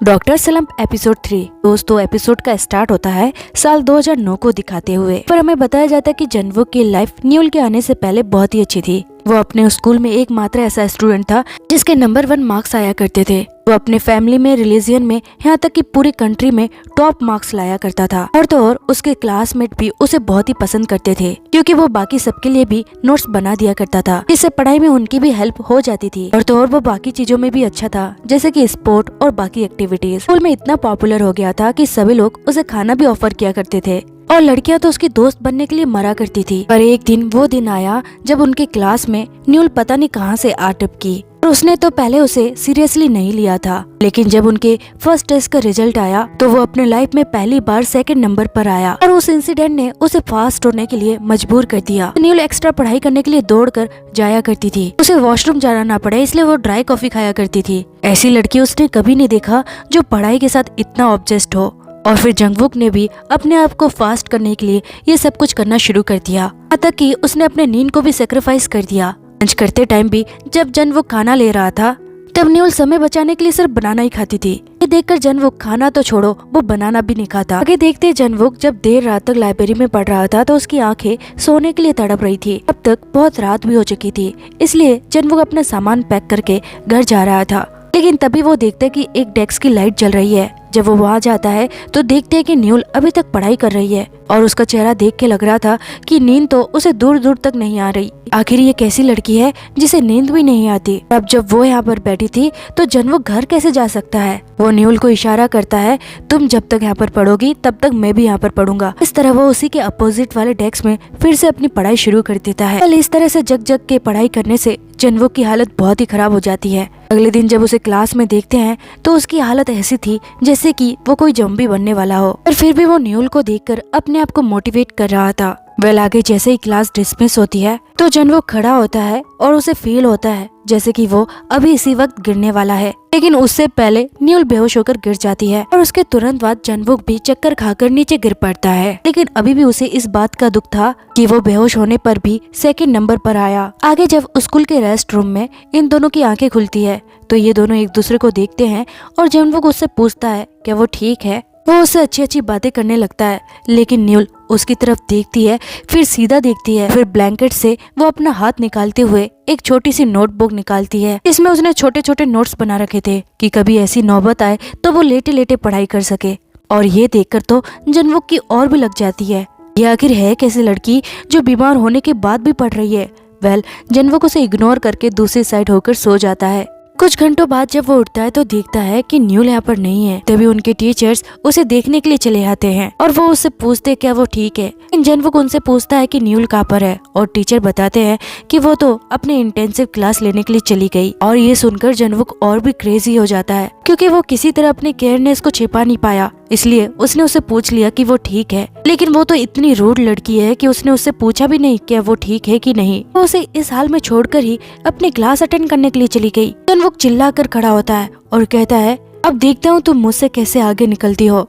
Doctor slump episode 3। दोस्तों, episode का start होता है साल 2009 को दिखाते हुए, पर हमें बताया जाता है कि जन्वुक की लाइफ न्यूल के आने से पहले बहुत ही अच्छी थी। वो अपने स्कूल में एकमात्र ऐसा स्टूडेंट था जिसके नंबर 1 मार्क्स आया करते थे। वो अपने फैमिली में, रिलीजियन में, यहाँ तक कि पूरी कंट्री में टॉप मार्क्स लाया करता था। और तो और उसके क्लासमेट भी उसे बहुत ही पसंद करते थे, क्योंकि वो बाकी सबके लिए भी नोट्स बना दिया करता था, जिससे पढ़ाई में उनकी भी हेल्प हो जाती थी। और तो और वो बाकी चीजों में भी अच्छा था, जैसे कि स्पोर्ट और बाकी एक्टिविटीज। स्कूल में इतना पॉपुलर हो गया था कि सभी लोग उसे खाना भी ऑफर किया करते थे, और लड़कियां तो उसकी दोस्त बनने के लिए मरा करती थी। पर एक दिन वो दिन आया जब उनके क्लास में न्यूल पता नहीं कहां से आ टपकी, और उसने तो पहले उसे सीरियसली नहीं लिया था। लेकिन जब उनके फर्स्ट टेस्ट का रिजल्ट आया तो वो अपने लाइफ में पहली बार सेकंड नंबर पर आया, और उस इंसिडेंट ने उसे फास्ट होने के लिए मजबूर कर दिया। न्यूल एक्स्ट्रा पढ़ाई करने के लिए दौड़ कर जाया करती थी। उसे वॉशरूम जाना ना पड़े इसलिए वो ड्राई कॉफी खाया करती थी। ऐसी लड़की उसने कभी नहीं देखा जो पढ़ाई के साथ इतना ऑब्सेस्ड हो। और फिर जंगवुक ने भी अपने आप को फास्ट करने के लिए ये सब कुछ करना शुरू कर दिया, यहाँ तक कि उसने अपने नींद को भी सेक्रीफाइस कर दिया। लंच करते टाइम भी जब जंगवुक खाना ले रहा था तब न्यूल समय बचाने के लिए सिर्फ बनाना ही खाती थी। ये देखकर जंगवुक खाना तो छोड़ो, वो बनाना भी नहीं खाता। आगे देखते जंगवुक जब देर रात तक लाइब्रेरी में पढ़ रहा था तो उसकी आंखें सोने के लिए तड़प रही थी। अब तक बहुत रात भी हो चुकी थी, इसलिए जंगवुक अपना सामान पैक करके घर जा रहा था। लेकिन तभी वो देखते कि एक डेस्क की लाइट जल रही है। जब वो वहाँ जाता है तो देखते हैं कि न्यूल अभी तक पढ़ाई कर रही है, और उसका चेहरा देख के लग रहा था कि नींद तो उसे दूर दूर तक नहीं आ रही। आखिर ये कैसी लड़की है जिसे नींद भी नहीं आती। अब जब वो यहाँ पर बैठी थी तो जंगवुक घर कैसे जा सकता है। वो न्यूल को इशारा करता है, तुम जब तक यहाँ पर पढ़ोगी तब तक मैं भी यहाँ पर पढ़ूंगा। इस तरह वो उसी के अपोजिट वाले डेस्क में फिर से अपनी पढ़ाई शुरू कर देता है। कल इस तरह से जग जग के पढ़ाई करने से जंगवुक की हालत बहुत ही खराब हो जाती है। अगले दिन जब उसे क्लास में देखते हैं तो उसकी हालत ऐसी थी जैसे कि वो कोई ज़ॉम्बी बनने वाला हो, पर फिर भी वो न्यूल को देखकर अपने आप को मोटिवेट कर रहा था। आगे जैसे ही क्लास डिसमिस होती है तो जंगवुक खड़ा होता है और उसे फील होता है जैसे कि वो अभी इसी वक्त गिरने वाला है। लेकिन उससे पहले न्यूल बेहोश होकर गिर जाती है, और उसके तुरंत बाद जंगवुक भी चक्कर खाकर नीचे गिर पड़ता है। लेकिन अभी भी उसे इस बात का दुख था कि वो बेहोश होने पर भी सेकंड नंबर पर आया। आगे जब स्कूल के रेस्ट रूम में इन दोनों की आंखें खुलती है तो ये दोनों एक दूसरे को देखते हैं, और जंगवुक उससे पूछता है क्या वो ठीक है। वो उससे अच्छी अच्छी बातें करने लगता है, लेकिन न्यूल उसकी तरफ देखती है, फिर सीधा देखती है, फिर ब्लैंकेट से वो अपना हाथ निकालते हुए एक छोटी सी नोटबुक निकालती है। इसमें उसने छोटे छोटे नोट्स बना रखे थे कि कभी ऐसी नौबत आए तो वो लेटे लेटे पढ़ाई कर सके। और ये देखकर तो जंगवुक की और भी लग जाती है, ये आखिर है कैसी लड़की जो बीमार होने के बाद भी पढ़ रही है। जंगवुक उसे इग्नोर करके दूसरी साइड होकर सो जाता है। कुछ घंटों बाद जब वो उठता है तो देखता है कि न्यूल यहाँ पर नहीं है। तभी उनके टीचर्स उसे देखने के लिए चले आते हैं, और वो उससे पूछते क्या वो ठीक है। लेकिन जंगवुक उनसे पूछता है कि न्यूल कहाँ पर है, और टीचर बताते हैं कि वो तो अपने इंटेंसिव क्लास लेने के लिए चली गई। और ये सुनकर जंगवुक और भी क्रेजी हो जाता है, क्योंकि वो किसी तरह अपने केयरनेस को छिपा नहीं पाया, इसलिए उसने उससे पूछ लिया कि वो ठीक है। लेकिन वो तो इतनी रूड लड़की है कि उसने उससे पूछा भी नहीं कि वो ठीक है कि नहीं। वो उसे इस हाल में छोड़कर ही अपनी क्लास अटेंड करने के लिए चली गई। जंगवुक चिल्लाकर खड़ा होता है और कहता है, अब देखता हूँ तुम मुझसे कैसे आगे निकलती हो।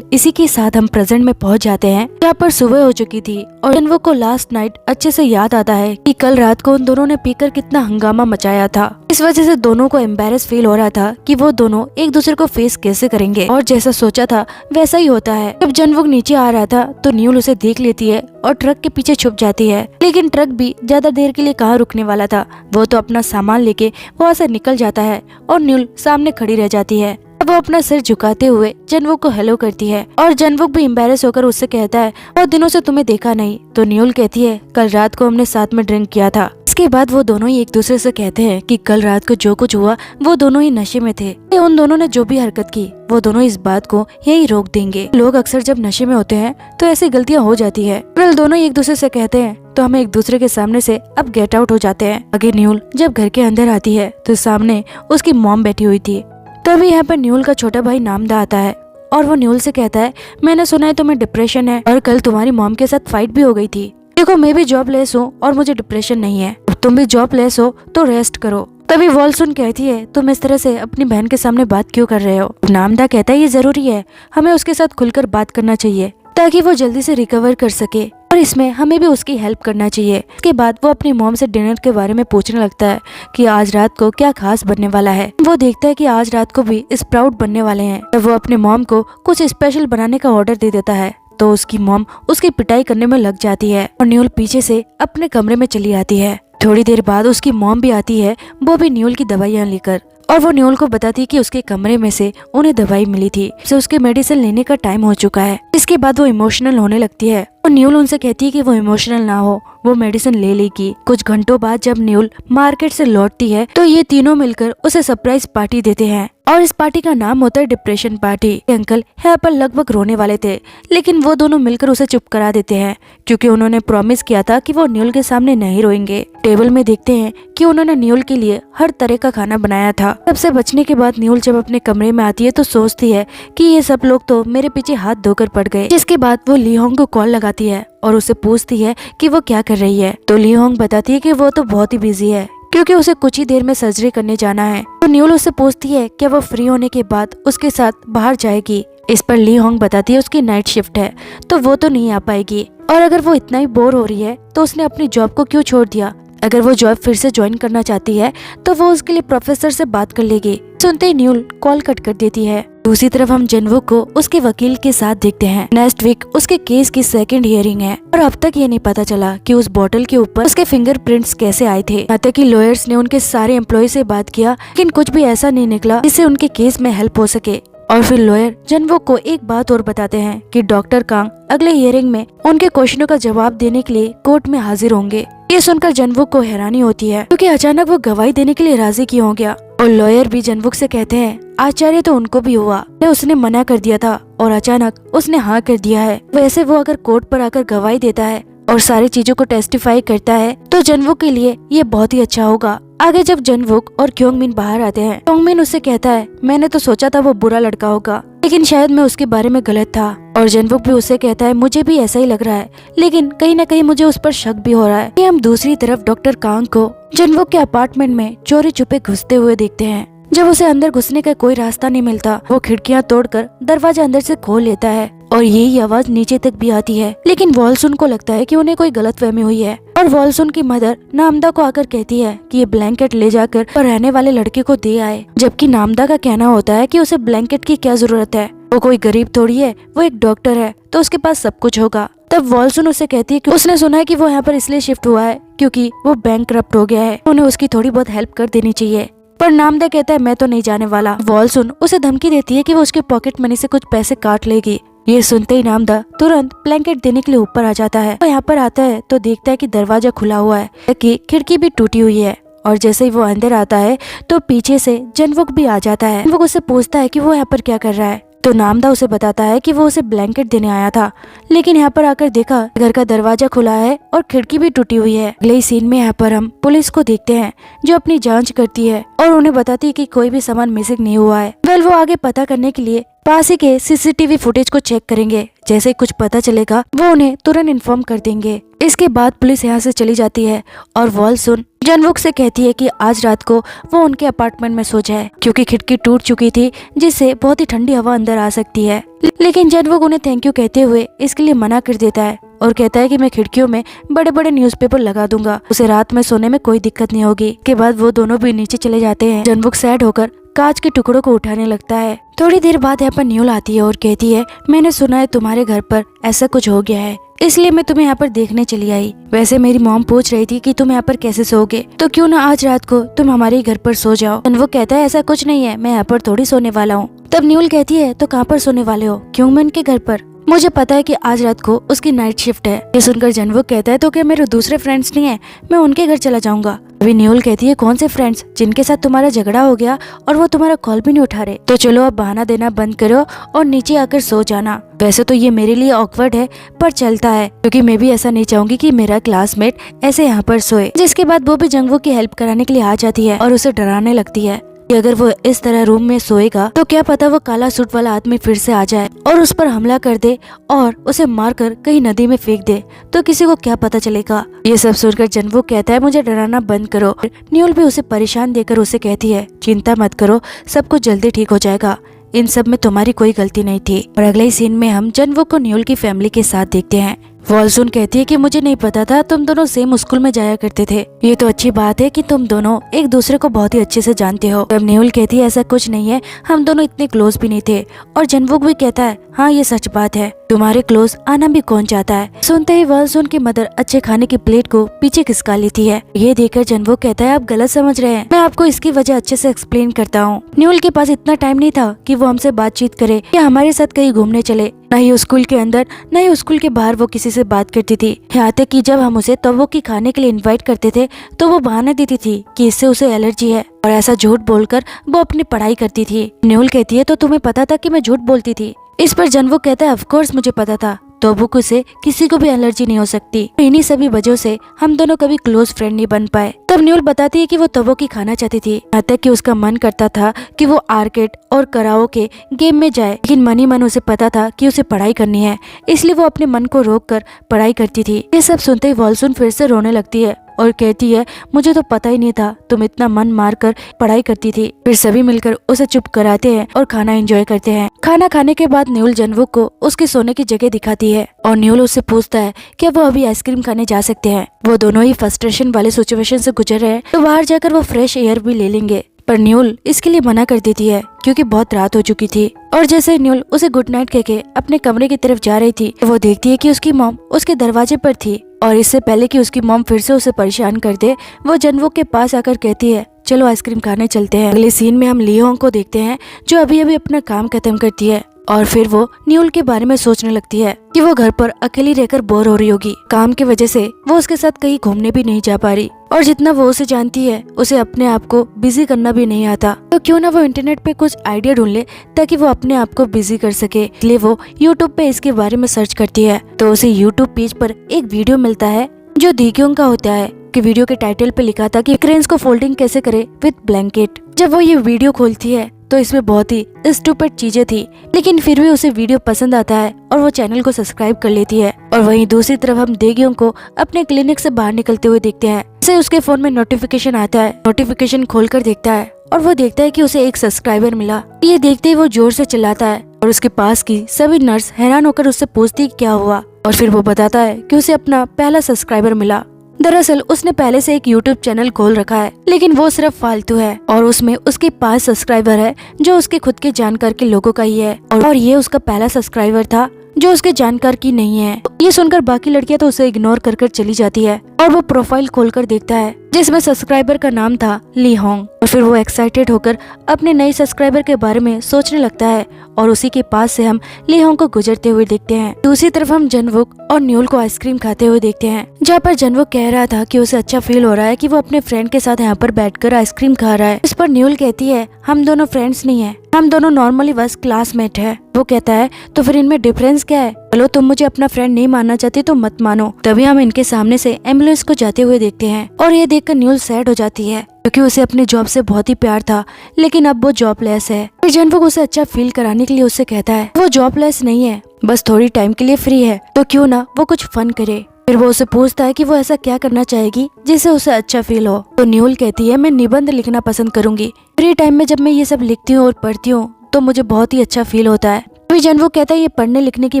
इसी के साथ हम प्रेजेंट में पहुंच जाते हैं, जहाँ पर सुबह हो चुकी थी, और जंगवुक को लास्ट नाइट अच्छे से याद आता है कि कल रात को उन दोनों ने पीकर कितना हंगामा मचाया था। इस वजह से दोनों को एम्बेरस फील हो रहा था कि वो दोनों एक दूसरे को फेस कैसे करेंगे, और जैसा सोचा था वैसा ही होता है। जब जंगवुक नीचे आ रहा था तो न्यूल उसे देख लेती है और ट्रक के पीछे छुप जाती है। लेकिन ट्रक भी ज्यादा देर के लिए कहाँ रुकने वाला था, वो तो अपना सामान लेके वहाँ से निकल जाता है, और न्यूल सामने खड़ी रह जाती है। वो अपना सिर झुकाते हुए जंगवुक को हेलो करती है, और जंगवुक भी एम्बेरस होकर उससे कहता है, बहुत दिनों से तुम्हें देखा नहीं। तो न्यूल कहती है, कल रात को हमने साथ में ड्रिंक किया था। इसके बाद वो दोनों ही एक दूसरे से कहते हैं कि कल रात को जो कुछ हुआ वो दोनों ही नशे में थे। उन दोनों ने जो भी हरकत की वो दोनों इस बात को यही रोक देंगे। लोग अक्सर जब नशे में होते हैं तो ऐसी गलतियां हो जाती है। दोनों ही एक दूसरे से कहते हैं तो हम एक दूसरे के सामने से अब गेट आउट हो जाते हैं। आगे न्यूल जब घर के अंदर आती है तो सामने उसकी मॉम बैठी हुई थी। तभी यहाँ पर न्यूल का छोटा भाई नामदा आता है, और वो न्यूल से कहता है, मैंने सुना है तुम्हें डिप्रेशन है, और कल तुम्हारी मॉम के साथ फाइट भी हो गई थी। देखो मैं भी जॉबलेस हूँ और मुझे डिप्रेशन नहीं है, तुम भी जॉबलेस हो तो रेस्ट करो। तभी वॉल्सुन कहती है, तुम इस तरह से अपनी बहन के सामने बात क्यों कर रहे हो। नामदा कहता है, ये जरूरी है, हमें उसके साथ खुलकर बात करना चाहिए ताकि वो जल्दी से रिकवर कर सके। और इसमें हमें भी उसकी हेल्प करना चाहिए। इसके बाद वो अपनी मॉम से डिनर के बारे में पूछने लगता है कि आज रात को क्या खास बनने वाला है। वो देखता है कि आज रात को भी स्प्राउट बनने वाले हैं। वो अपने मॉम को कुछ स्पेशल बनाने का ऑर्डर दे देता है तो उसकी मॉम उसकी पिटाई करने में लग जाती है और न्यूल पीछे से अपने कमरे में चली आती है। थोड़ी देर बाद उसकी मॉम भी आती है, वो भी न्यूल की दवाइयाँ लेकर, और वो न्यूल को बताती है कि उसके कमरे में से उन्हें दवाई मिली थी, से उसके मेडिसिन लेने का टाइम हो चुका है। इसके बाद वो इमोशनल होने लगती है और न्यूल उनसे कहती है कि वो इमोशनल ना हो, वो मेडिसिन ले लेगी। कुछ घंटों बाद जब न्यूल मार्केट से लौटती है तो ये तीनों मिलकर उसे सरप्राइज पार्टी देते हैं और इस पार्टी का नाम होता है डिप्रेशन पार्टी। अंकल यहाँ पर लगभग रोने वाले थे, लेकिन वो दोनों मिलकर उसे चुप करा देते हैं क्योंकि उन्होंने प्रॉमिस किया था कि वो न्यूल के सामने नहीं रोएंगे। टेबल में देखते हैं कि उन्होंने न्यूल के लिए हर तरह का खाना बनाया था। सबसे बचने के बाद न्यूल जब अपने कमरे में आती है तो सोचती है कि ये सब लोग तो मेरे पीछे हाथ धोकर पड़ गए। जिसके बाद वो ली होंग को कॉल लगाती है और उसे पूछती है कि वो क्या कर रही है। तो ली होंग बताती है कि वो तो बहुत ही बिजी है क्योंकि उसे कुछ ही देर में सर्जरी करने जाना है। तो न्यूल उससे पूछती है कि वो फ्री होने के बाद उसके साथ बाहर जाएगी। इस पर ली होंग बताती है उसकी नाइट शिफ्ट है तो वो तो नहीं आ पाएगी, और अगर वो इतना ही बोर हो रही है तो उसने अपनी जॉब को क्यों छोड़ दिया। अगर वो जॉब फिर से ज्वाइन करना चाहती है तो वो उसके लिए प्रोफेसर से बात कर लेगी। सुनते ही न्यूल कॉल कट कर देती है। दूसरी तरफ हम जनवुक को उसके वकील के साथ देखते हैं। नेक्स्ट वीक उसके केस की सेकंड हियरिंग है और अब तक ये नहीं पता चला कि उस बोतल के ऊपर उसके फिंगरप्रिंट्स कैसे आए थे। यहाँ तक कि लॉयर्स ने उनके सारे एम्प्लॉय से बात किया, लेकिन कुछ भी ऐसा नहीं निकला जिससे उनके केस में हेल्प हो सके। और फिर लॉयर जनवुक को एक बात और बताते हैं कि डॉक्टर कांग अगले हियरिंग में उनके क्वेश्चनों का जवाब देने के लिए कोर्ट में हाजिर होंगे। ये सुनकर जनवुक को हैरानी होती है क्योंकि अचानक वो गवाही देने के लिए राजी क्यों हो गया। और लॉयर भी जनवुक से कहते हैं आश्चर्य तो उनको भी हुआ, उसने मना कर दिया था और अचानक उसने हाँ कर दिया है। वैसे वो अगर कोर्ट पर आकर गवाही देता है और सारी चीजों को टेस्टिफाई करता है तो जनवुक के लिए ये बहुत ही अच्छा होगा। आगे जब जनवुक और क्योंगमिन बाहर आते हैं, क्योंगमिन उससे कहता है मैंने तो सोचा था वो बुरा लड़का होगा, लेकिन शायद मैं उसके बारे में गलत था। और जनवुक भी उससे कहता है मुझे भी ऐसा ही लग रहा है, लेकिन कहीं न कहीं मुझे उस पर शक भी हो रहा है। हम दूसरी तरफ डॉक्टर कांग को जनवुक के अपार्टमेंट में चोरी छुपे घुसते हुए देखते हैं। जब उसे अंदर घुसने का कोई रास्ता नहीं मिलता, वो खिड़कियां तोड़कर दरवाजा अंदर से खोल लेता है और यही आवाज नीचे तक भी आती है। लेकिन वॉल्सुन को लगता है कि उन्हें कोई गलतफहमी हुई है और वॉल्सुन की मदर नामदा को आकर कहती है कि ये ब्लैंकेट ले जाकर रहने वाले लड़के को दे आए, जबकि नामदा का कहना होता है कि उसे ब्लैंकेट की क्या जरूरत है, वो कोई गरीब थोड़ी है, वो एक डॉक्टर है तो उसके पास सब कुछ होगा। तब वॉल्सुन उसे कहती है कि उसने सुना है कि वो यहाँ पर इसलिए शिफ्ट हुआ है क्योंकि वो बैंकरप्ट हो गया है, उन्हें उसकी थोड़ी बहुत हेल्प कर देनी चाहिए। पर नामदा कहता है मैं तो नहीं जाने वाला। वॉल्सुन उसे धमकी देती है कि वो उसके पॉकेट मनी से कुछ पैसे काट लेगी। ये सुनते ही नामदा तुरंत ब्लैंकेट देने के लिए ऊपर आ जाता है। वो यहाँ पर आता है तो देखता है कि दरवाजा खुला हुआ है कि खिड़की भी टूटी हुई है, और जैसे ही वो अंदर आता है तो पीछे से जनवुक भी आ जाता है। जनवुक उससे पूछता है कि वो यहाँ पर क्या कर रहा है, तो नामदा उसे बताता है कि वो उसे ब्लैंकेट देने आया था, लेकिन यहाँ पर आकर देखा घर का दरवाजा खुला है और खिड़की भी टूटी हुई है। अगले सीन में यहाँ पर हम पुलिस को देखते हैं जो अपनी जांच करती है और उन्हें बताती है कि कोई भी सामान मिसिंग नहीं हुआ है। वो आगे पता करने के लिए पास ही के सीसीटीवी फुटेज को चेक करेंगे। जैसे ही कुछ पता चलेगा वो उन्हें तुरंत इन्फॉर्म कर देंगे। इसके बाद पुलिस यहाँ से चली जाती है और वॉल्सुन जनवुक से कहती है कि आज रात को वो उनके अपार्टमेंट में सो जाए क्योंकि खिड़की टूट चुकी थी जिससे बहुत ही ठंडी हवा अंदर आ सकती है। लेकिन जनवुक उन्हें थैंक यू कहते हुए इसके लिए मना कर देता है और कहता है कि मैं खिड़कियों में बड़े बड़े न्यूज़पेपर लगा दूंगा, उसे रात में सोने में कोई दिक्कत नहीं होगी। के बाद वो दोनों भी नीचे चले जाते हैं। जनवुक सैड होकर कांच के टुकड़ों को उठाने लगता है। थोड़ी देर बाद यहाँ पर न्यूल आती है और कहती है मैंने सुना है तुम्हारे घर पर ऐसा कुछ हो गया है, इसलिए मैं तुम्हें यहाँ पर देखने चली आई। वैसे मेरी मॉम पूछ रही थी कि तुम यहाँ पर कैसे सोओगे, तो क्यों ना आज रात को तुम हमारे घर पर सो जाओ। वो कहता है ऐसा कुछ नहीं है, मैं यहाँ पर थोड़ी सोने वाला हूँ। तब न्यूल कहती है तो कहाँ पर सोने वाले हो? क्योंगमिन के घर पर। मुझे पता है कि आज रात को उसकी नाइट शिफ्ट है। ये सुनकर जनवुक कहता है तो क्या मेरे दूसरे फ्रेंड्स नहीं है, मैं उनके घर चला जाऊंगा। अभी न्यूल कहती है कौन से फ्रेंड्स जिनके साथ तुम्हारा झगड़ा हो गया और वो तुम्हारा कॉल भी नहीं उठा रहे, तो चलो अब बहाना देना बंद करो और नीचे आकर सो जाना। वैसे तो ये मेरे लिए ऑकवर्ड है पर चलता है क्योंकि मैं भी ऐसा नहीं चाहूंगी कि मेरा क्लासमेट ऐसे यहाँ पर सोए। जिसके बाद वो भी जनवुक की हेल्प कराने के लिए आ जाती है और उसे डराने लगती है कि अगर वो इस तरह रूम में सोएगा तो क्या पता वो काला सूट वाला आदमी फिर से आ जाए और उस पर हमला कर दे और उसे मारकर कहीं नदी में फेंक दे, तो किसी को क्या पता चलेगा। ये सब सुनकर जनवुक कहता है मुझे डराना बंद करो। न्यूल भी उसे परेशान देकर उसे कहती है चिंता मत करो, सब कुछ जल्दी ठीक हो जाएगा, इन सब में तुम्हारी कोई गलती नहीं थी। और अगले ही सीन में हम जनवुक को न्यूल की फैमिली के साथ देखते हैं। वॉलसून कहती है कि मुझे नहीं पता था तुम दोनों सेम स्कूल में जाया करते थे। ये तो अच्छी बात है कि तुम दोनों एक दूसरे को बहुत ही अच्छे से जानते हो। तब न्यूल कहती है ऐसा कुछ नहीं है, हम दोनों इतने क्लोज भी नहीं थे। और जनवुक भी कहता है हाँ ये सच बात है, तुम्हारे क्लोज आना भी कौन चाहता है। सुनते ही वॉलसून की मदर अच्छे खाने की प्लेट को पीछे खिसका लेती है। ये देखकर जनवुक कहता है आप गलत समझ रहे हैं, मैं आपको इसकी वजह अच्छे से एक्सप्लेन करता हूँ। न्यूल के पास इतना टाइम नहीं था कि वो हमसे बातचीत करे या हमारे साथ कहीं घूमने चले। न ही स्कूल के अंदर न ही स्कूल के बाहर वो किसी से बात करती थी। यहाँ तक कि जब हम उसे तवो की खाने के लिए इनवाइट करते थे तो वो बहाना देती थी कि इससे उसे एलर्जी है, और ऐसा झूठ बोलकर वो अपनी पढ़ाई करती थी। न्यूल कहती है तो तुम्हें पता था कि मैं झूठ बोलती थी। इस पर जनवुक कहता है ऑफ कोर्स मुझे पता था, तोबुक से किसी को भी एलर्जी नहीं हो सकती। इन्हीं सभी वजहों से हम दोनों कभी क्लोज फ्रेंड नहीं बन पाए। तब न्यूल बताती है कि वो तोबो की खाना चाहती थी, यहाँ तक कि उसका मन करता था कि वो आर्केड और कराओके गेम में जाए, लेकिन मन ही मन उसे पता था कि उसे पढ़ाई करनी है, इसलिए वो अपने मन को रोक कर पढ़ाई करती थी। ये सब सुनते ही वॉलसून फिर से रोने लगती है और कहती है मुझे तो पता ही नहीं था तुम इतना मन मार कर पढ़ाई करती थी। फिर सभी मिलकर उसे चुप कराते हैं और खाना एंजॉय करते हैं। खाना खाने के बाद न्यूल जनवुक को उसके सोने की जगह दिखाती है और न्यूल उससे पूछता है कि वो अभी आइसक्रीम खाने जा सकते हैं। वो दोनों ही फ्रस्ट्रेशन वाले सिचुएशन से गुजर रहे हैं तो बाहर जाकर वो फ्रेश एयर भी ले लेंगे, पर न्यूल इसके लिए मना कर देती है क्योंकि बहुत रात हो चुकी थी। और जैसे न्यूल उसे गुड नाइट कहके अपने कमरे की तरफ जा रही थी, वो देखती है कि उसकी मॉम उसके दरवाजे पर थी। और इससे पहले कि उसकी मॉम फिर से उसे परेशान कर दे, वो जनवुक के पास आकर कहती है चलो आइसक्रीम खाने चलते हैं। अगले सीन में हम लीहोंग को देखते हैं जो अभी अभी अपना काम खत्म करती है और फिर वो न्यूल के बारे में सोचने लगती है कि वो घर पर अकेली रहकर बोर हो रही होगी। काम की वजह से वो उसके साथ कहीं घूमने भी नहीं जा पा रही, और जितना वो उसे जानती है उसे अपने आप को बिजी करना भी नहीं आता। तो क्यों ना वो इंटरनेट पे कुछ आइडिया ढूंढ ले ताकि वो अपने आप को बिजी कर सके। इसलिए वो यूट्यूब पे इसके बारे में सर्च करती है तो उसे यूट्यूब पेज पर एक वीडियो मिलता है जो दीक्योंग का होता है कि वीडियो के टाइटल पे लिखा था कि क्रेन्स को फोल्डिंग कैसे करे विद ब्लैंकेट। जब वो ये वीडियो खोलती है तो इसमें बहुत ही स्टूपिड चीजें थी, लेकिन फिर भी उसे वीडियो पसंद आता है और वो चैनल को सब्सक्राइब कर लेती है। और वहीं दूसरी तरफ हम देग्योंग को अपने क्लिनिक से बाहर निकलते हुए देखते हैं। जैसे उसके फोन में नोटिफिकेशन आता है, नोटिफिकेशन खोलकर देखता है और वो देखता है कि उसे एक सब्सक्राइबर मिला। ये देखते ही वो जोर से चिल्लाता है और उसके पास की सभी नर्स हैरान होकर उससे पूछती क्या हुआ, और फिर वो बताता है कि उसे अपना पहला सब्सक्राइबर मिला। दरअसल उसने पहले से एक YouTube चैनल खोल रखा है, लेकिन वो सिर्फ फालतू है और उसमें उसके 5 सब्सक्राइबर है जो उसके खुद के जानकार के लोगों का ही है, और ये उसका पहला सब्सक्राइबर था जो उसके जानकार की नहीं है। ये सुनकर बाकी लड़कियां तो उसे इग्नोर कर कर चली जाती है और वो प्रोफाइल खोलकर देखता है जिसमें सब्सक्राइबर का नाम था लीहोंग, और फिर वो एक्साइटेड होकर अपने नए सब्सक्राइबर के बारे में सोचने लगता है और उसी के पास से हम लीहोंग को गुजरते हुए देखते हैं। दूसरी तरफ हम जनवुक और न्यूल को आइसक्रीम खाते हुए देखते हैं, जहाँ पर जनवुक कह रहा था कि उसे अच्छा फील हो रहा है कि वो अपने फ्रेंड के साथ यहाँ पर बैठकर आइसक्रीम खा रहा है। इस पर न्यूल कहती है हम दोनों फ्रेंड्स नहीं है, हम दोनों नॉर्मली बस क्लासमेट है। वो कहता है तो फिर इनमें डिफरेंस क्या है, चलो तुम मुझे अपना फ्रेंड नहीं मानना चाहती तो मत मानो। तभी हम इनके सामने से एम्बुलेंस को जाते हुए देखते हैं और ये देखकर न्यूल सैड हो जाती है क्योंकि उसे अपने जॉब से बहुत ही प्यार था, लेकिन अब वो जॉबलेस है। फिर जनवुक उसे अच्छा फील कराने के लिए उससे कहता है वो जॉबलेस नहीं है, बस थोड़ी टाइम के लिए फ्री है, तो क्यों ना वो कुछ फन करे। फिर वो उसे पूछता है कि वो ऐसा क्या करना चाहेगी जिससे उसे अच्छा फील हो। तो न्यूल कहती है मैं निबंध लिखना पसंद करूंगी, फ्री टाइम में जब मैं ये सब लिखती हूँ और पढ़ती हूँ तो मुझे बहुत ही अच्छा फील होता है। फिर जनवुक कहता है ये पढ़ने लिखने की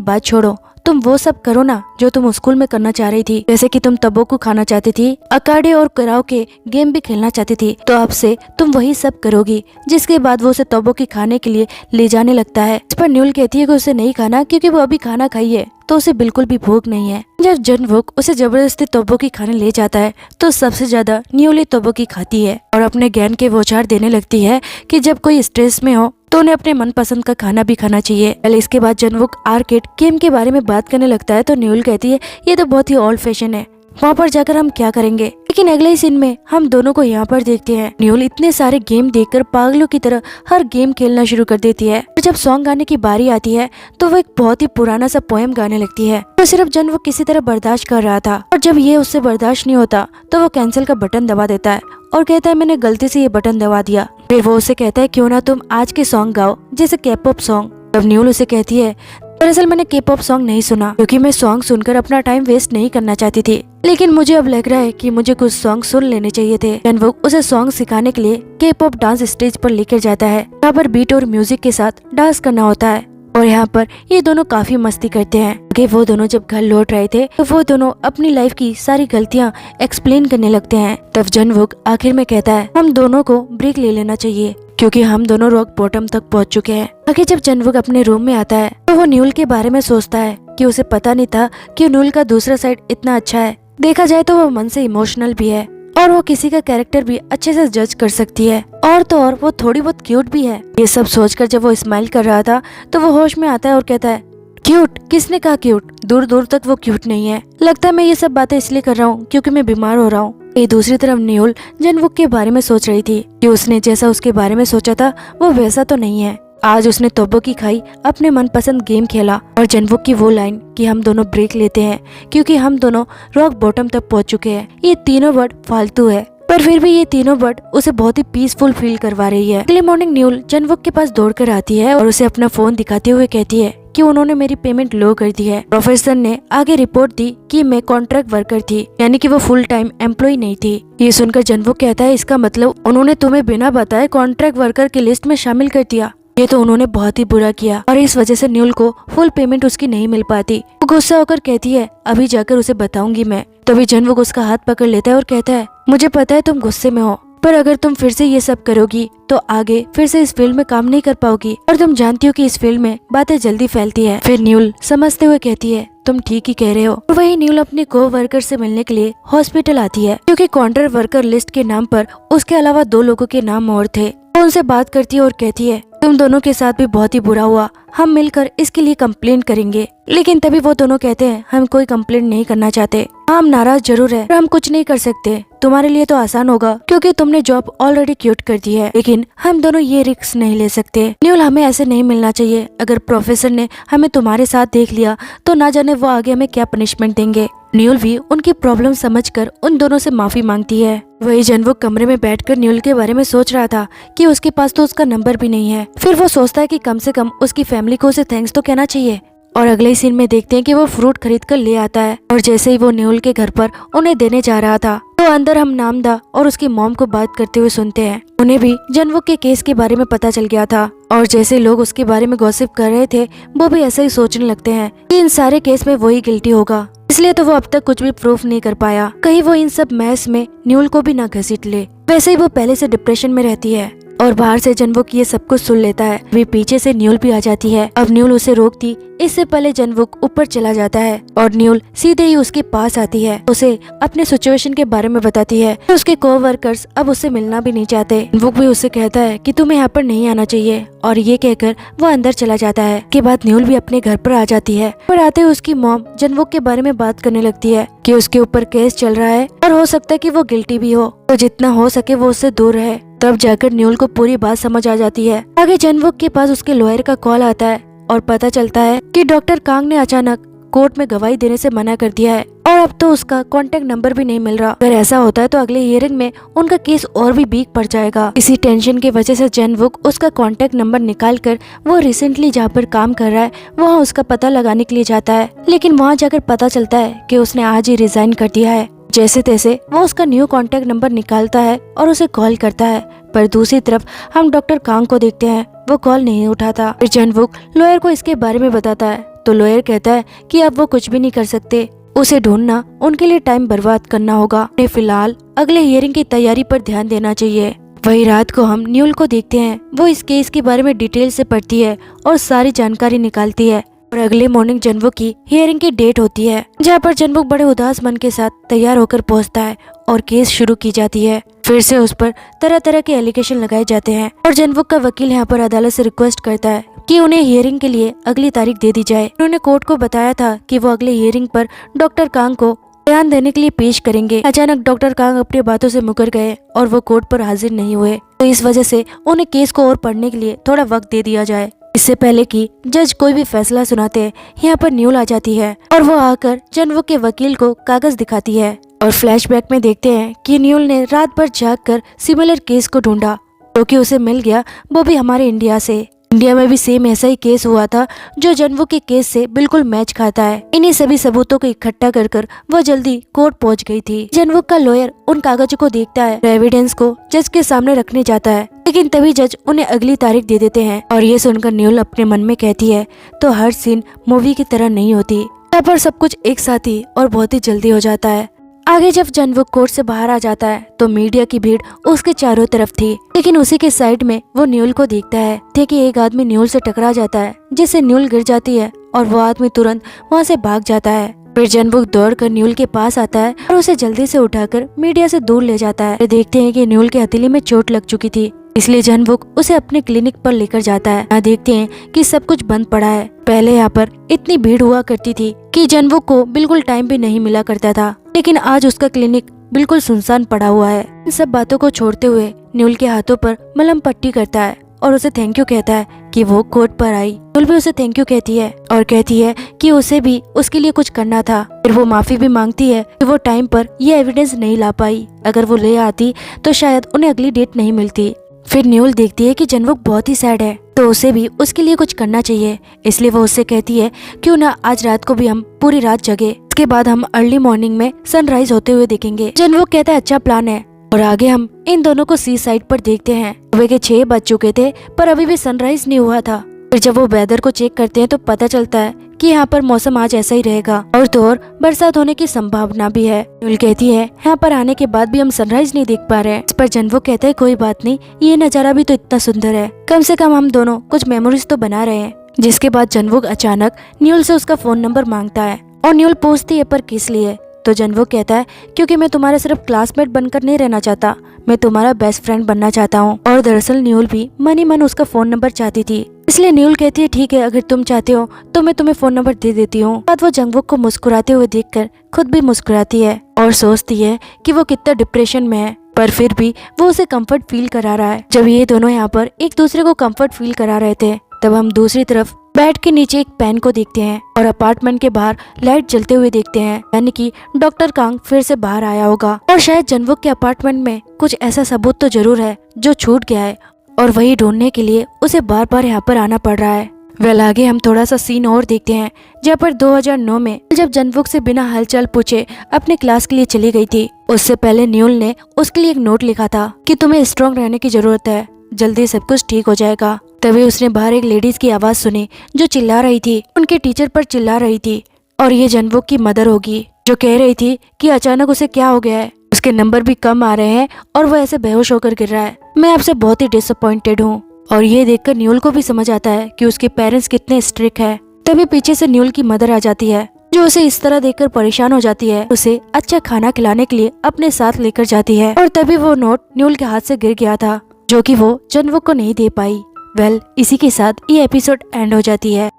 बात छोड़ो, तुम वो सब करो ना जो तुम स्कूल में करना चाह रही थी, जैसे कि तुम तंबाकू खाना चाहती थी, अकाडे और कराओके गेम भी खेलना चाहती थी, तो अब से तुम वही सब करोगी। जिसके बाद वो उसे तंबाकू खाने के लिए ले जाने लगता है। इस पर न्यूल कहती है कि उसे नहीं खाना क्योंकि वो अभी खाना खाई है तो उसे बिल्कुल भी भूख नहीं है। जब जनवुक उसे जबरदस्ती तंबाकू खाने ले जाता है तो सबसे ज्यादा न्यूल ही तंबाकू खाती है और अपने ज्ञान के वौछार देने लगती है कि जब कोई स्ट्रेस में हो तो उन्हें अपने मनपसंद का खाना भी खाना चाहिए। पहले इसके बाद जनवुक आर्केड गेम के बारे में बात करने लगता है तो न्यूल कहती है ये तो बहुत ही ओल्ड फैशन है, वहाँ पर जाकर हम क्या करेंगे। लेकिन अगले ही सीन में हम दोनों को यहाँ पर देखते हैं न्यूल इतने सारे गेम देखकर पागलों की तरह हर गेम खेलना शुरू कर देती है। और जब सॉन्ग गाने की बारी आती है तो वो एक बहुत ही पुराना सा पोएम गाने लगती है तो सिर्फ जनवुक किसी तरह बर्दाश्त कर रहा था, और जब ये उससे बर्दाश्त नहीं होता तो वो कैंसिल का बटन दबा देता है और कहता है मैंने गलती से ये बटन दबा दिया। फिर वो उसे कहता है क्यों ना तुम आज के सॉन्ग गाओ जैसे K-pop सॉन्ग। तब न्यूल उसे कहती है दरअसल मैंने K-pop सॉन्ग नहीं सुना क्योंकि मैं सॉन्ग सुनकर अपना टाइम वेस्ट नहीं करना चाहती थी, लेकिन मुझे अब लग रहा है कि मुझे कुछ सॉन्ग सुन लेने चाहिए थे। जनवुक उसे सॉन्ग सिखाने के लिए K-pop डांस स्टेज पर लेकर जाता है, जहाँ पर बीट और म्यूजिक के साथ डांस करना होता है। और यहाँ पर ये दोनों काफी मस्ती करते हैं कि वो दोनों जब घर लौट रहे थे तो वो दोनों अपनी लाइफ की सारी गलतियाँ एक्सप्लेन करने लगते हैं। तब जन-वूक आखिर में कहता है हम दोनों को ब्रेक ले लेना चाहिए क्योंकि हम दोनों रॉक बॉटम तक पहुंच चुके हैं। आगे जब जन-वूक अपने रूम में आता है तो वो न्यूल के बारे में सोचता है कि उसे पता नहीं था कि न्यूल का दूसरा साइड इतना अच्छा है। देखा जाए तो वो मन से इमोशनल भी है और वो किसी का कैरेक्टर भी अच्छे से जज कर सकती है और तो और वो थोड़ी बहुत क्यूट भी है। ये सब सोचकर जब वो स्माइल कर रहा था तो वो होश में आता है और कहता है क्यूट? किसने कहा क्यूट? दूर दूर तक वो क्यूट नहीं है। लगता है मैं ये सब बातें इसलिए कर रहा हूँ क्योंकि मैं बीमार हो रहा हूँ। ये दूसरी तरफ न्यूल जन-वूक के बारे में सोच रही थी कि उसने जैसा उसके बारे में सोचा था वो वैसा तो नहीं है। आज उसने तोबो की खाई अपने मनपसंद गेम खेला और जन-वूक की वो लाइन कि हम दोनों ब्रेक लेते हैं क्योंकि हम दोनों रॉक बॉटम तक पहुंच चुके हैं, ये तीनों वर्ड फालतू है पर फिर भी ये तीनों वर्ड उसे बहुत ही पीसफुल फील करवा रही है। अगले मॉर्निंग न्यूल जन-वूक के पास दौड़कर आती है और उसे अपना फोन दिखाते हुए कहती है कि उन्होंने मेरी पेमेंट लो कर दी है। प्रोफेसर ने आगे रिपोर्ट दी कि मैं कॉन्ट्रैक्ट वर्कर थी, यानी कि वो फुल टाइम एम्प्लॉय नहीं थी। ये सुनकर जन-वूक कहता है इसका मतलब उन्होंने तुम्हें बिना बताए कॉन्ट्रैक्ट वर्कर की लिस्ट में शामिल कर दिया। ये तो उन्होंने बहुत ही बुरा किया और इस वजह से न्यूल को फुल पेमेंट उसकी नहीं मिल पाती। वो गुस्सा होकर कहती है अभी जाकर उसे बताऊंगी मैं। तभी जन-वूक उसका हाथ पकड़ लेता है और कहता है मुझे पता है तुम गुस्से में हो पर अगर तुम फिर से ये सब करोगी तो आगे फिर से इस फील्ड में काम नहीं कर पाओगी और तुम जानती हो कि इस फील्ड में बातें जल्दी फैलती है। फिर न्यूल समझते हुए कहती है तुम ठीक ही कह रहे हो। और वही न्यूल अपने को वर्कर से मिलने के लिए हॉस्पिटल आती है क्योंकि कॉन्ट्रैक्ट वर्कर लिस्ट के नाम पर उसके अलावा 2 लोगों के नाम और थे। वो उनसे बात करती है और कहती है तुम दोनों के साथ भी बहुत ही बुरा हुआ, हम मिलकर इसके लिए कंप्लेंट करेंगे। लेकिन तभी वो दोनों कहते हैं हम कोई कंप्लेंट नहीं करना चाहते, हम नाराज जरूर है पर हम कुछ नहीं कर सकते। तुम्हारे लिए तो आसान होगा क्योंकि तुमने जॉब ऑलरेडी क्विट कर दी है, लेकिन हम दोनों ये रिस्क नहीं ले सकते। न्यूल हमें ऐसे नहीं मिलना चाहिए। अगर प्रोफेसर ने हमें तुम्हारे साथ देख लिया तो ना जाने वो आगे हमें क्या पनिशमेंट देंगे। न्यूल भी उनकी प्रॉब्लम समझकर उन दोनों से माफी मांगती है। वही जन-वूक कमरे में बैठकर न्यूल के बारे में सोच रहा था कि उसके पास तो उसका नंबर भी नहीं है। फिर वो सोचता है कि कम से कम उसकी फैमिली को उसे थैंक्स तो कहना चाहिए। और अगले ही सीन में देखते हैं कि वो फ्रूट खरीद कर ले आता है और जैसे ही वो न्यूल के घर पर उन्हें देने जा रहा था तो अंदर हम नामदा और उसकी मॉम को बात करते हुए सुनते हैं। उन्हें भी जन-वूक के केस के बारे में पता चल गया था और जैसे लोग उसके बारे में गॉसिप कर रहे थे वो भी ऐसा ही सोचने लगते हैं कि इन सारे केस में वही गिल्टी होगा, इसलिए तो वो अब तक कुछ भी प्रूफ नहीं कर पाया। कहीं वो इन सब मैस में न्यूल को भी ना घसीट ले। वैसे ही वो पहले से डिप्रेशन में रहती है और बाहर से जन-वूक ये सब कुछ सुन लेता है। वे पीछे से न्यूल भी आ जाती है। अब न्यूल उसे रोकती इससे पहले जन-वूक ऊपर चला जाता है और न्यूल सीधे ही उसके पास आती है, उसे अपने सिचुएशन के बारे में बताती है। तो उसके कोवर्कर्स अब उससे मिलना भी नहीं चाहते। जन-वूक भी उससे कहता है कि तुम्हें यहाँ पर नहीं आना चाहिए और ये कहकर वो अंदर चला जाता है। के बाद न्यूल भी अपने घर पर आ जाती है। पर आते हुए उसकी मॉम जन-वूक के बारे में बात करने लगती है कि उसके ऊपर केस चल रहा है और हो सकता है कि वो गिल्टी भी हो, तो जितना हो सके वो उससे दूर रहे। तब जाकर न्यूल को पूरी बात समझ आ जाती है। आगे जन-वूक के पास उसके लॉयर का कॉल आता है और पता चलता है कि डॉक्टर कांग ने अचानक कोर्ट में गवाही देने से मना कर दिया है और अब तो उसका कांटेक्ट नंबर भी नहीं मिल रहा। अगर ऐसा होता है तो अगले हियरिंग में उनका केस और भी वीक पड़ जाएगा। इसी टेंशन की वजह से जन-वूक उसका कांटेक्ट नंबर निकाल कर वो रिसेंटली जहाँ पर काम कर रहा है वहाँ उसका पता लगाने के लिए जाता है, लेकिन वहाँ जाकर पता चलता है कि उसने आज ही रिजाइन कर दिया है। जैसे तैसे वो उसका न्यू कांटेक्ट नंबर निकालता है और उसे कॉल करता है, पर दूसरी तरफ हम डॉक्टर कांग को देखते हैं, वो कॉल नहीं उठाता। फिर जन-वूक लॉयर को इसके बारे में बताता है तो लॉयर कहता है कि अब वो कुछ भी नहीं कर सकते, उसे ढूंढना उनके लिए टाइम बर्बाद करना होगा। फिलहाल अगले हियरिंग की तैयारी पर ध्यान देना चाहिए। वही रात को हम न्यूल को देखते हैं, वो इस केस के बारे में डिटेल से पढ़ती है और सारी जानकारी निकालती है। और अगले मॉर्निंग जन-वूक की हियरिंग की डेट होती है, जहाँ पर जन-वूक बड़े उदास मन के साथ तैयार होकर पहुँचता है और केस शुरू की जाती है। फिर से उस पर तरह तरह के एलिगेशन लगाए जाते हैं और जन-वूक का वकील यहाँ पर अदालत से रिक्वेस्ट करता है कि उन्हें हियरिंग के लिए अगली तारीख दे दी जाए। उन्होंने कोर्ट को बताया था कि वो अगले हियरिंग पर डॉक्टर कांग को बयान देने के लिए पेश करेंगे। अचानक डॉक्टर कांग अपनी बातों से मुकर गए और वो कोर्ट पर हाजिर नहीं हुए, तो इस वजह से उन्हें केस को और पढ़ने के लिए थोड़ा वक्त दे दिया जाए। इससे पहले कि जज कोई भी फैसला सुनाते हैं, यहाँ पर न्यूल आ जाती है और वो आकर जन-वूक के वकील को कागज दिखाती है और फ्लैशबैक में देखते हैं कि न्यूल ने रात भर जागकर सिमिलर केस को ढूंढा, क्योंकि उसे मिल गया, वो भी हमारे इंडिया से। इंडिया में भी सेम ऐसा ही केस हुआ था जो जन-वूक के केस से बिल्कुल मैच खाता है। इन्हीं सभी सबूतों को इकट्ठा कर वो जल्दी कोर्ट पहुंच गई थी। जन-वूक का लॉयर उन कागजों को देखता है, एविडेंस को जज के सामने रखने जाता है, लेकिन तभी जज उन्हें अगली तारीख दे देते हैं और ये सुनकर न्यूल अपने मन में कहती है तो हर सीन मूवी की तरह नहीं होती, यहाँ पर सब कुछ एक साथ ही और बहुत ही जल्दी हो जाता है। आगे जब जनवुक कोर्ट से बाहर आ जाता है तो मीडिया की भीड़ उसके चारों तरफ थी, लेकिन उसी के साइड में वो न्यूल को देखता है। देखिए एक आदमी न्यूल से टकरा जाता है जिससे न्यूल गिर जाती है और वो आदमी तुरंत वहाँ से भाग जाता है। फिर जनवुक दौड़कर न्यूल के पास आता है और उसे जल्दी से उठाकर मीडिया से दूर ले जाता है। देखते हैं कि न्यूल के हथेली में चोट लग चुकी थी, इसलिए जनवुक उसे अपने क्लिनिक पर लेकर जाता है। यहाँ देखते हैं कि सब कुछ बंद पड़ा है। पहले यहाँ पर इतनी भीड़ हुआ करती थी कि जनवुक को बिल्कुल टाइम भी नहीं मिला करता था, लेकिन आज उसका क्लिनिक बिल्कुल सुनसान पड़ा हुआ है। इन सब बातों को छोड़ते हुए न्यूल के हाथों पर मलहम पट्टी करता है और उसे थैंक यू कहता है कि वो कोर्ट पर आई। न्यूल भी उसे थैंक यू कहती है और कहती है कि उसे भी उसके लिए कुछ करना था। फिर वो माफी भी मांगती है कि वो टाइम पर ये एविडेंस नहीं ला पाई, अगर वो ले आती तो शायद उन्हें अगली डेट नहीं मिलती। फिर न्यूल देखती है कि जनवुक बहुत ही सैड है तो उसे भी उसके लिए कुछ करना चाहिए, इसलिए वो उससे कहती है क्यों ना आज रात को भी हम पूरी रात जगे, इसके बाद हम अर्ली मॉर्निंग में सनराइज होते हुए देखेंगे। जनवुक कहता है अच्छा प्लान है। और आगे हम इन दोनों को सी साइड पर देखते हैं। सुबह के 6 बज चुके थे पर अभी भी सनराइज नहीं हुआ था। फिर जब वो वेदर को चेक करते हैं तो पता चलता है कि यहाँ पर मौसम आज ऐसा ही रहेगा और तो और बरसात होने की संभावना भी है। न्यूल कहती है यहाँ पर आने के बाद भी हम सनराइज नहीं देख पा रहे हैं। इस पर जनवुक कहता है कोई बात नहीं, ये नजारा भी तो इतना सुंदर है, कम से कम हम दोनों कुछ मेमोरीज तो बना रहे हैं। जिसके बाद जनवुक अचानक न्यूल से उसका फोन नंबर मांगता है और न्यूल पूछती है पर किस लिए। तो जनवुक कहता है क्योंकि मैं तुम्हारा सिर्फ क्लासमेट बनकर नहीं रहना चाहता, मैं तुम्हारा बेस्ट फ्रेंड बनना चाहता हूँ। और दरअसल न्यूल भी मन ही मन उसका फोन नंबर चाहती थी, इसलिए न्यूल कहती है ठीक है अगर तुम चाहते हो तो मैं तुम्हें फोन नंबर दे देती हूँ। बाद वो जनवुक को मुस्कुराते हुए देखकर खुद भी मुस्कुराती है और सोचती है कि वो कितना डिप्रेशन में है, पर फिर भी वो उसे कंफर्ट फील करा रहा है। जब ये दोनों यहाँ पर एक दूसरे को कंफर्ट फील करा रहे थे तब हम दूसरी तरफ बेड के नीचे एक पेन को देखते हैं और अपार्टमेंट के बाहर लाइट जलते हुए देखते हैं, यानी कि डॉक्टर कांग फिर से बाहर आया होगा और शायद जनवुक के अपार्टमेंट में कुछ ऐसा सबूत तो जरूर है जो छूट गया है और वही ढूंढने के लिए उसे बार बार यहाँ पर आना पड़ रहा है। वेल आगे हम थोड़ा सा सीन और देखते हैं जहाँ पर 2009 में जब जनवुक से बिना हालचाल पूछे अपने क्लास के लिए चली गई थी, उससे पहले न्यूल ने उसके लिए एक नोट लिखा था कि तुम्हें स्ट्रॉन्ग रहने की जरूरत है, जल्दी सब कुछ ठीक हो जाएगा। तभी उसने बाहर एक लेडीज की आवाज सुनी जो चिल्ला रही थी, उनके टीचर पर चिल्ला रही थी और ये जनवुक की मदर होगी जो कह रही थी कि अचानक उसे क्या हो गया है, उसके नंबर भी कम आ रहे हैं और वो ऐसे बेहोश होकर गिर रहा है, मैं आपसे बहुत ही डिसअपॉइंटेड हूँ। और ये देखकर न्यूल को भी समझ आता है कि उसके पेरेंट्स कितने स्ट्रिक्ट है। तभी पीछे से न्यूल की मदर आ जाती है जो उसे इस तरह देखकर परेशान हो जाती है, उसे अच्छा खाना खिलाने के लिए अपने साथ लेकर जाती है और तभी वो नोट न्यूल के हाथ से गिर गया था जो कि वो जनवुक को नहीं दे पाई। वेल इसी के साथ ये एपिसोड एंड हो जाती है।